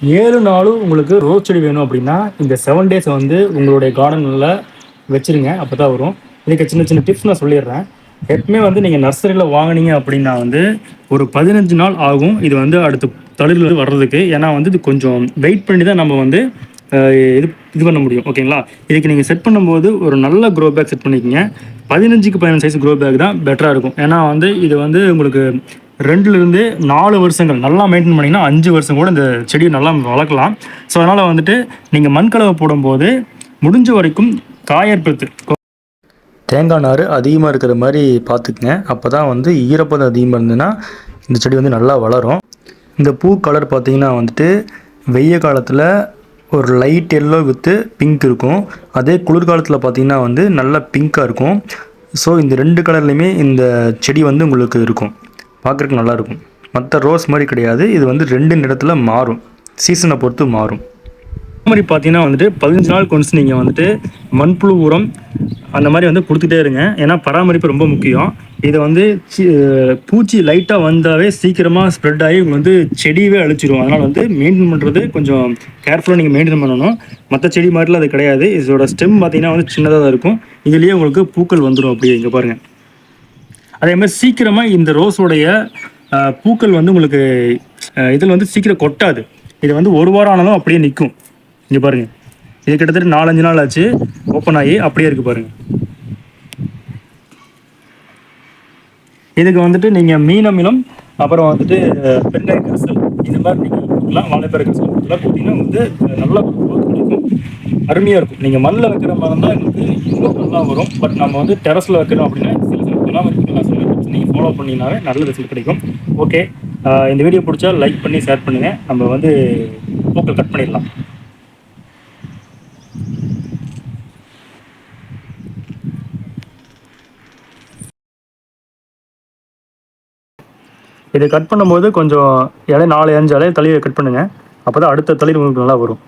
7 நாளும் உங்களுக்கு ரோஸ் செடி வேணும் அப்படின்னா, இந்த 7 டேஸ் வந்து உங்களுடைய கார்டன்ல வச்சுருங்க. அப்பதான் வரும். இதுக்கு சின்ன சின்ன டிப்ஸ் நான் சொல்லிடுறேன். எப்பவுமே வந்து நீங்க நர்சரியில வாங்குனீங்க அப்படின்னா வந்து, ஒரு 15 நாள் ஆகும். இது வந்து அடுத்து தளிர்கள் வர்றதுக்கு. ஏன்னா வந்து இது கொஞ்சம் வெயிட் பண்ணி தான் நம்ம வந்து அ இது இது பண்ண முடியும். ஓகேங்களா? இதுக்கு நீங்க செட் பண்ணும்போது ஒரு நல்ல க்ரோ பேக் செட் பண்ணிக்கங்க. 15க்கு 15 சைஸ் க்ரோ பேக் தான் பெட்டரா இருக்கும். ஏன்னா வந்து இது வந்து உங்களுக்கு 2லிருந்து 4 வருஷங்கள் நல்லா மெயின்டெயின் பண்ணீங்கன்னா 5 வருஷம் கூட இந்த செடியை நல்லா வளர்க்கலாம். ஸோ அதனால வந்துட்டு நீங்க மண் கலவை போடும்போது முடிஞ்ச வரைக்கும் காயற்படுத்து தேங்காய் நார் அதிகமாக இருக்கிற மாதிரி பார்த்துக்குங்க. அப்போ தான் வந்து ஈரப்பதம் அதிகமாக இருந்ததுன்னா இந்த செடி வந்து நல்லா வளரும். இந்த பூ கலர் பார்த்தீங்கன்னா வந்துட்டு வெய்ய காலத்தில் ஒரு லைட் எல்லோ வித்து பிங்க் இருக்கும். அதே குளிர்காலத்தில் பார்த்தீங்கன்னா வந்து நல்லா பிங்க்காக இருக்கும். ஸோ இந்த 2 கலர்லையுமே இந்த செடி வந்து உங்களுக்கு இருக்கும். பார்க்குறதுக்கு நல்லாயிருக்கும். மற்ற ரோஸ் மாதிரி கிடையாது. இது வந்து 2 நிறத்தில் மாறும். சீசனை பொறுத்து மாறும். மாதிரி பார்த்தீங்கன்னா வந்துட்டு 15 நாள் கொண்டு நீங்கள் வந்துட்டு மண்புழு உரம் அந்த மாதிரி வந்து கொடுத்துட்டே இருங்க. ஏன்னா பராமரிப்பு ரொம்ப முக்கியம். இதை வந்து பூச்சி லைட்டாக வந்தாவே சீக்கிரமாக ஸ்ப்ரெட் ஆகி வந்து செடியவே அழிச்சிடும். அதனால் வந்து மெயின்டைன் பண்ணுறது கொஞ்சம் கேர்ஃபுல்லாக நீங்கள் மெயின்டைன் பண்ணணும். மற்ற செடி மாதிரிலாம் அது கிடையாது. இதோட ஸ்டெம் பார்த்தீங்கன்னா வந்து சின்னதாக தான் இருக்கும். இதுலேயே உங்களுக்கு பூக்கள் வந்துடும். அப்படியே இங்கே பாருங்கள். அதே மாதிரி சீக்கிரமாக இந்த ரோஸோடைய பூக்கள் வந்து உங்களுக்கு இதில் வந்து சீக்கிரம் கொட்டாது. இது வந்து ஒரு வாரம் ஆனாலும் அப்படியே நிற்கும். இங்கே பாருங்கள். இது கிட்டத்தட்ட 4-5 நாள் ஆச்சு ஓப்பன் ஆகி அப்படியே இருக்குது பாருங்கள். இதுக்கு வந்துட்டு நீங்கள் மீன் அமிலம் அப்புறம் வந்துட்டு பெருங்காய கரைசல் இந்த மாதிரி நீங்கள் கொடுக்கலாம். வாழைப்பேர கரைசல் கொடுக்கலாம். கொடுத்தீங்கன்னா வந்து நல்லா கிடைக்கும். அருமையாக இருக்கும். நீங்கள் மண்ணில் வைக்கிற மாதிரி இருந்தால் எங்களுக்கு இன்னும் நல்லா வரும். பட் நம்ம வந்து டெரஸில் வைக்கிறோம் அப்படின்னா சில சில பராமரிப்பு நான் சொல்ல நீங்கள் ஃபாலோ பண்ணிங்கனாவே நல்ல ரிசல்ட் கிடைக்கும். ஓகே, இந்த வீடியோ பிடிச்சா லைக் பண்ணி ஷேர் பண்ணுங்கள். நம்ம வந்து பூக்கள் கட் பண்ணிடலாம். இதை கட் பண்ணும்போது கொஞ்சம் 4-5 இலையை தளியை கட் பண்ணுங்கள். அப்போ தான் அடுத்த தளிர் உங்களுக்கு நல்லா வரும்.